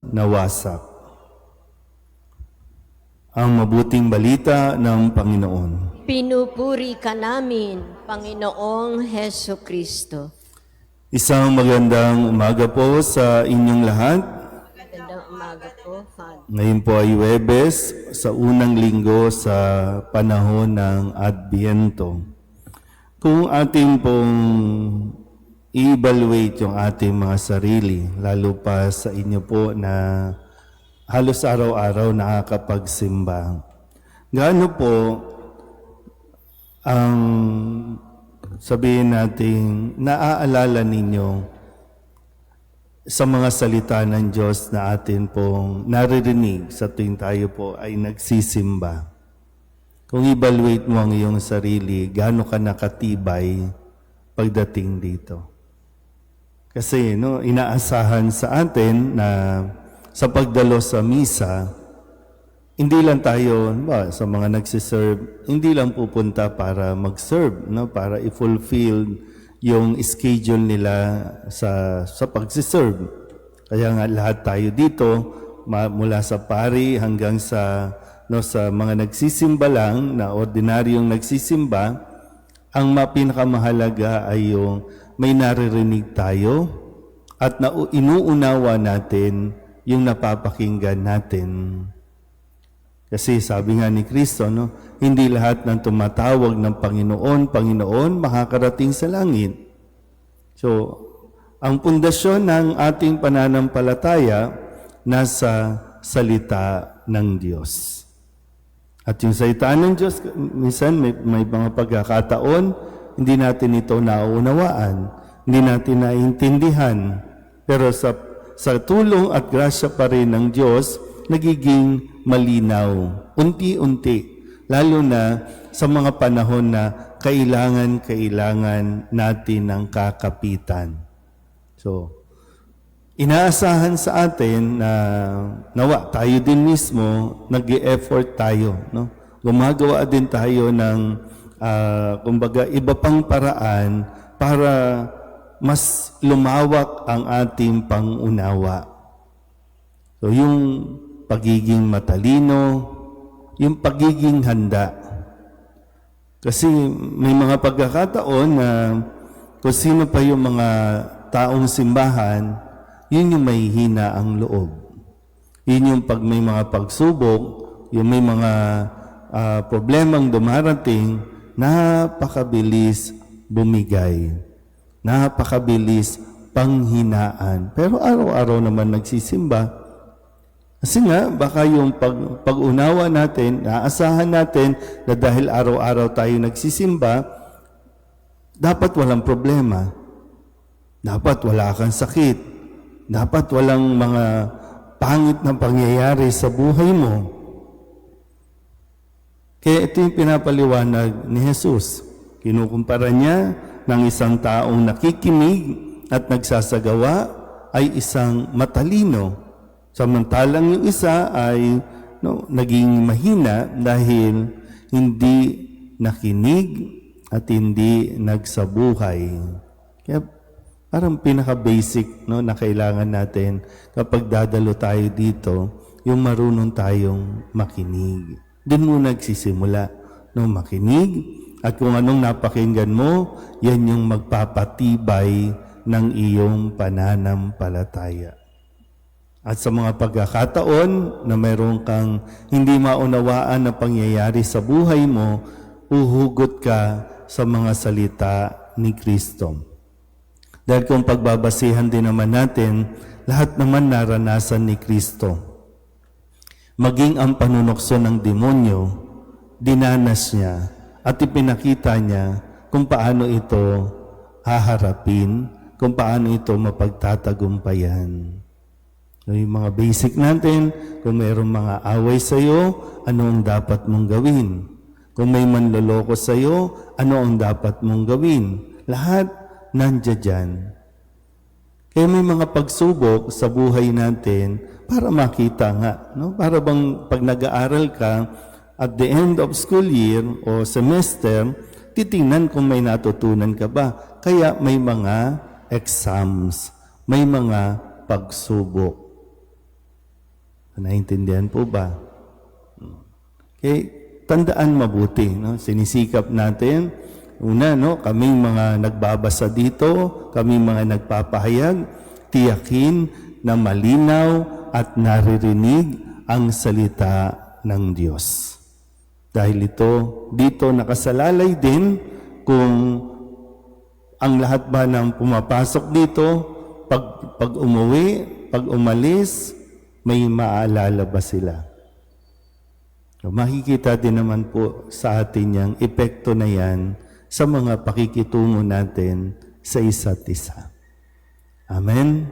nawasak. Ang mabuting balita ng Panginoon. Pinupuri ka namin, Panginoong Heso Kristo. Isang magandang umaga po sa inyong lahat. Magandang umaga po, Father. Ngayon po ay Huwebes, sa unang linggo sa panahon ng Adbiento. Kung ating pong i-evaluate yung ating mga sarili, lalo pa sa inyo po na halos araw-araw nakakapagsimba, gaano po ang sabihin natin naaalala ninyo sa mga salita ng Diyos na atin pong naririnig sa tuwing tayo po ay nagsisimba? Kung evaluate mo ang iyong sarili, gaano ka nakatibay pagdating dito? Kasi inaasahan sa atin na sa pagdalo sa misa, hindi lang tayo sa mga nagsiserve, hindi lang pupunta para mag-serve, para i-fulfill yung schedule nila sa pagsiserve. Kaya nga lahat tayo dito, mula sa pari hanggang sa mga nagsisimba lang, na ordinaryong nagsisimba, ang pinakamahalaga ay yung may naririnig tayo at inuunawa natin yung napapakinggan natin. Kasi sabi nga ni Kristo, hindi lahat ng tumatawag ng Panginoon, Panginoon, makakarating sa langit. So, ang pundasyon ng ating pananampalataya nasa salita ng Diyos. At yung salita ng Diyos, minsan may mga pagkakataon, hindi natin ito nauunawaan, hindi natin naiintindihan. Pero sa tulong at grasya pa rin ng Diyos, nagiging malinaw, unti-unti, lalo na sa mga panahon na kailangan natin ng kakapitan. So, inaasahan sa atin na tayo din mismo, nag-e-effort tayo. Gumagawa din tayo ng, kumbaga, iba pang paraan para mas lumawak ang ating pangunawa. So, yung pagiging matalino, yung pagiging handa. Kasi may mga pagkakataon na kung sino pa yung mga taong simbahan, yun yung may hina ang loob. Yun yung pag may mga pagsubok, yung may mga problemang dumarating, napakabilis bumigay. Napakabilis panghinaan. Pero araw-araw naman nagsisimba. Kasi nga, baka yung pag-unawa natin, naasahan natin na dahil araw-araw tayo nagsisimba, dapat walang problema. Dapat wala kang sakit. Dapat walang mga pangit na pangyayari sa buhay mo. Kaya ito yung pinapaliwanag ni Jesus. Kinukumpara niya ng isang taong nakikinig at nagsasagawa ay isang matalino. Samantalang yung isa ay naging mahina dahil hindi nakinig at hindi nagsabuhay. Kaya parang pinaka-basic na kailangan natin kapag dadalo tayo dito, yung marunong tayong makinig. Doon mo nagsisimula, makinig. At kung anong napakinggan mo, yan yung magpapatibay ng iyong pananampalataya. At sa mga pagkakataon na mayroon kang hindi maunawaan na pangyayari sa buhay mo, uhugot ka sa mga salita ni Kristo. Dahil kung pagbabasihan din naman natin, lahat naman naranasan ni Kristo. Maging ang panunokso ng demonyo, dinanas niya at ipinakita niya kung paano ito haharapin, kung paano ito mapagtatagumpayan. Yung mga basic natin, kung mayroong mga away sa iyo, ano ang dapat mong gawin? Kung may manloloko sa iyo, ano ang dapat mong gawin? Lahat nandiyan dyan. Kaya may mga pagsubok sa buhay natin para makita nga. Para bang pag nag-aaral ka, at the end of school year o semester, titingnan kung may natutunan ka ba. Kaya may mga exams, may mga pagsubok. Naintindihan po ba? Okay, tandaan mabuti, no? Sinisikap natin, una, no, kaming mga nagbabasa dito, kaming mga nagpapahayag, tiyakin na malinaw at naririnig ang salita ng Diyos. Dahil dito nakasalalay din kung ang lahat ba ng pumapasok dito, pag umuwi, pag umalis, may maalala ba sila? So, makikita din naman po sa atin yung epekto na yan sa mga pakikitungo natin sa isa't isa. Amen?